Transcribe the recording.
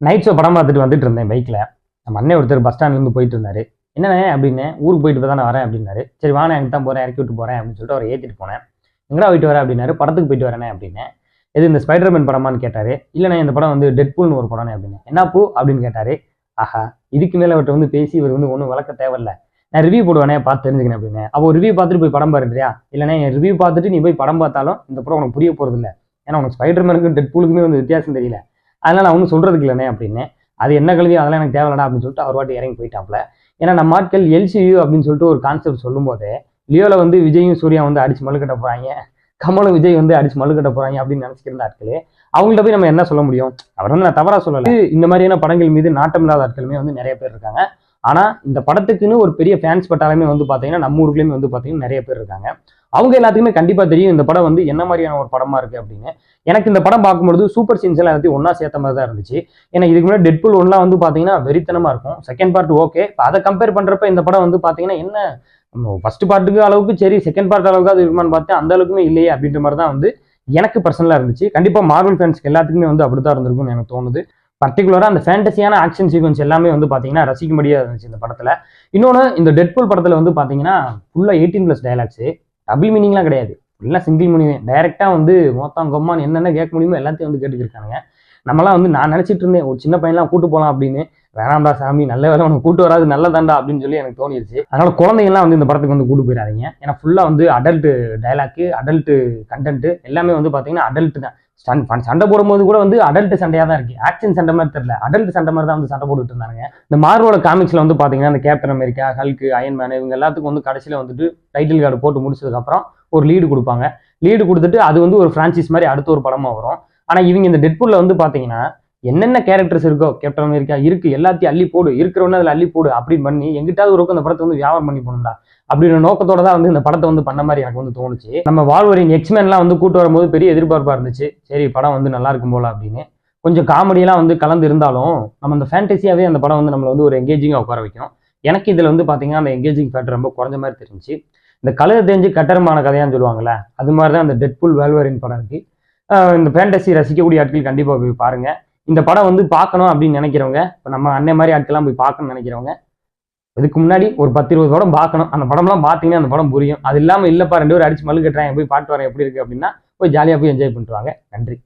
Night show படம் பார்த்துட்டு வந்துட்டு இருந்தேன் பைக்கில். நம்ம அண்ணன் ஒருத்தர் பஸ் ஸ்டாண்ட்லேருந்து போயிட்டு இருந்தாரு. என்னண்ணே அப்படின்னு, ஊருக்கு போயிட்டு இப்போ தானே வரேன் அப்படின்னாரு. சரி வாண்ணே, எனக்கு தான் போகிறேன், இறக்கி விட்டு போகிறேன் அப்படின்னு சொல்லிட்டு அவரை ஏற்றிட்டு போனேன். எங்கடா போயிட்டு வரேன் அப்படின்னாரு. படத்துக்கு போயிட்டு வரேனே அப்படின்னேன். எது இந்த ஸ்பைடர்மேன் படமான்னு கேட்டார். இல்லைண்ணே இந்த படம் வந்து டெட்பூல்னு ஒரு படம்னே அப்படின்னு. என்ன பூ அப்படின்னு கேட்டார். ஆஹா, இதுக்கு மேலே அவர்கிட்ட வந்து பேசி இவர் வந்து ஒன்றும் விளக்க தேவையில்லை, நான் ரிவ்யூ போடுவேனே பார்த்து தெரிஞ்சுக்கணும் அப்படின்னு. அப்போ ரிவ்யூ பார்த்துட்டு போய் படம் பாருறியா? இல்லைண்ணே என் ரிவ்யூ பார்த்துட்டு நீ போய் படம் பார்த்தாலும் இந்த படம் உனக்கு புரிய போகிறது இல்லை, ஏன்னா உனக்கு ஸ்பைடர்மேனுக்கும் டெட்பூலுக்குமே வந்து வித்தியாசம் தெரியல, அதனால நான் ஒன்றும் சொல்கிறதுக்கு இல்லைண்ணே அப்படின்னு. அது என்ன கல்வி, அதெல்லாம் எனக்கு தேவையில்லடா அப்படின்னு சொல்லிட்டு அவர் வாட்டி இறங்கி போயிட்டாப்ல. ஏன்னா நம்ம ஆட்கள் எல்சியூ அப்படின்னு சொல்லிட்டு ஒரு கான்செப்ட் சொல்லும் போது லியோவில் வந்து விஜயும் சூர்யா வந்து அடிச்சு மல்லு கட்ட போகிறாங்க, கமலும் விஜய் வந்து அடிச்சு மல்லு கட்ட போகிறாங்க அப்படின்னு நினச்சிக்கிருந்த ஆட்களே அவங்கள்ட்ட போய் நம்ம என்ன சொல்ல முடியும்? அவர் வந்து நான் தவறாக சொல்லலை. இந்த மாதிரியான படங்கள் மீது நாட்டம் இல்லாத ஆட்களுமே வந்து நிறைய பேர் இருக்காங்க. ஆனால் இந்த படத்துக்குன்னு ஒரு பெரிய ஃபேன்ஸ் பட்டாலுமே வந்து பார்த்தீங்கன்னா நம்ம ஊருக்குலேயுமே வந்து பார்த்தீங்கன்னா நிறைய பேர் இருக்காங்க. அவங்க எல்லாத்துக்குமே கண்டிப்பாக தெரியும் இந்த படம் வந்து என்ன மாதிரியான ஒரு படமாக இருக்குது அப்படின்னு. எனக்கு இந்த படம் பார்க்கும்போது சூப்பர் சீன்ஸ் எல்லாம் எல்லாத்தையும் ஒன்றா சேர்த்த மாதிரி தான் இருந்துச்சு. ஏன்னா இதுக்கு முன்னாடி டெட்பூல் ஒன்லாம் வந்து பார்த்தீங்கன்னா வெறித்தனமாக இருக்கும், செகண்ட் பார்ட் ஓகே. இப்போ அதை கம்பேர் பண்ணுறப்ப இந்த படம் வந்து பார்த்தீங்கன்னா என்ன ஃபர்ஸ்ட் பார்ட்டுக்கு அளவுக்கு சரி, செகண்ட் பார்ட் அளவுக்கு அது இருக்குமான்னு பார்த்தேன், அந்த அளவுக்குமே இல்லையே அப்படின்ற மாதிரி தான் வந்து எனக்கு பர்சனலாக இருந்துச்சு. கண்டிப்பாக மார்வல் ஃபேன்ஸ்க்கு எல்லாத்துக்குமே வந்து அப்படி தான் இருந்திருக்கும்னு எனக்கு தோணுது. பர்டிகுலராக அந்த ஃபேண்டசியான ஆக்ஷன் சீக்வன்ஸ் எல்லாமே வந்து பார்த்தீங்கன்னா ரசிக்கும்படியாக இருந்துச்சு இந்த படத்தில். இன்னொன்று, இந்த டெட்பூல் படத்தில் வந்து பார்த்தீங்கன்னா ஃபுல்லாக 18+ டைலாக்ஸு, டபுள் மீனிங்லாம் கிடையாது, ஃபுல்லாக சிங்கிள் மீனிங். டைரெக்டாக வந்து மொத்தம் கொம்மான்னு என்னென்ன கேட்க முடியுமோ எல்லாத்தையும் வந்து கேட்டுக்கிருக்காங்க. நம்மளாம் வந்து நான் நினச்சிட்டு இருந்தேன் ஒரு சின்ன பையன்லாம் கூட்டு போகலாம் அப்படின்னு. வேணாம்டா சாமி, நல்ல வேலை உனக்கு கூட்டு வராது, நல்லதாண்டா அப்படின்னு சொல்லி எனக்கு தோணிடுச்சு. அதனால குழந்தைங்கலாம் வந்து இந்த படத்துக்கு வந்து கூட்டு போயிடாதீங்க. ஏன்னா ஃபுல்லாக வந்து அடல்ட் டைலாக்கு, அடல்ட் கண்டென்ட் எல்லாமே வந்து பார்த்தீங்கன்னா அடல்ட் தான். சண்டை போடும்போது கூட வந்து அடல்ட் சண்டையாக தான் இருக்கு, ஆக்ஷன் சண்டை மாதிரி தெரியல, அடல்ட் சண்டை மாதிரி தான் வந்து சண்டை போட்டுட்டு இருந்தாங்க. இந்த மார்வலோட காமிக்ஸ்ல வந்து பார்த்தீங்கன்னா இந்த கேப்டன் அமெரிக்கா, ஹல்க், அயன்மேன் இவங்க எல்லாத்துக்கும் வந்து கடைசியில் வந்துட்டு டைட்டில் கார்டு போட்டு முடிச்சதுக்கப்புறம் ஒரு லீடு கொடுப்பாங்க. லீடு கொடுத்துட்டு அது வந்து ஒரு ஃப்ரான்ச்சைஸ் மாதிரி அடுத்த ஒரு படமாக வரும். ஆனால் இவங்க இந்த டெட்பூல்ல வந்து பார்த்தீங்கன்னா என்னென்ன கேரக்டர்ஸ் இருக்கோ, கேப்டன் அமெரிக்கா இருக்கு, எல்லாத்தையும் அள்ளி போடு, இருக்கிறவன அதில் அள்ளி போடு அப்படின்னு பண்ணி எங்கிட்டாவது ஒரு அந்த படத்தை வந்து வியாபாரம் பண்ணி போகணும்டா அப்படின்ற நோக்கத்தோட தான் வந்து இந்த படத்தை வந்து பண்ண மாதிரி எனக்கு வந்து தோணுச்சு. நம்ம வால்வரின் எக்ஸ்மேன்லாம் வந்து கூட்டு வரும்போது பெரிய எதிர்பார்ப்பாக இருந்துச்சு, சரி படம் வந்து நல்லா இருக்கும் போல அப்படின்னு. கொஞ்சம் காமெடியெல்லாம் வந்து கலந்து இருந்தாலும் நம்ம அந்த ஃபேண்டசியாவே அந்த படம் வந்து நம்மளை வந்து ஒரு எங்கேஜிங்காக உட்கார வைக்கும். எனக்கு இதில் வந்து பார்த்தீங்கன்னா அந்த எங்கேஜிங் ஃபேக்டர் ரொம்ப குறைஞ்ச மாதிரி தெரிஞ்சு, இந்த கழுதை தெரிஞ்சு கட்டரமான கதையான்னு சொல்லுவாங்கல்ல, அது மாதிரி தான் அந்த டெட்பூல் வால்வரின் படம் இருக்கு. இந்த ஃபேண்டசி ரசிக்கக்கூடிய ஆட்கள் கண்டிப்பாக போய் பாருங்க. இந்த படம் வந்து பார்க்கணும் அப்படின்னு நினைக்கிறவங்க, இப்போ நம்ம அண்ணன் மாதிரி ஆட்கள்லாம் போய் பார்க்கணும்னு நினைக்கிறவங்க, இதுக்கு முன்னாடி ஒரு 10-20 படம் பார்க்கணும். அந்த படம்லாம் பார்த்தீங்கன்னா அந்த படம் புரியும். அது இல்லாமல் இல்லைப்பா 2 பேரும் அடிச்சு மல்லு கட்டுறாங்க, போய் பாட்டு வரேன் எப்படி இருக்கு அப்படின்னா போய் ஜாலியாக போய் என்ஜாய் பண்ணிட்டு வாங்க. நன்றி.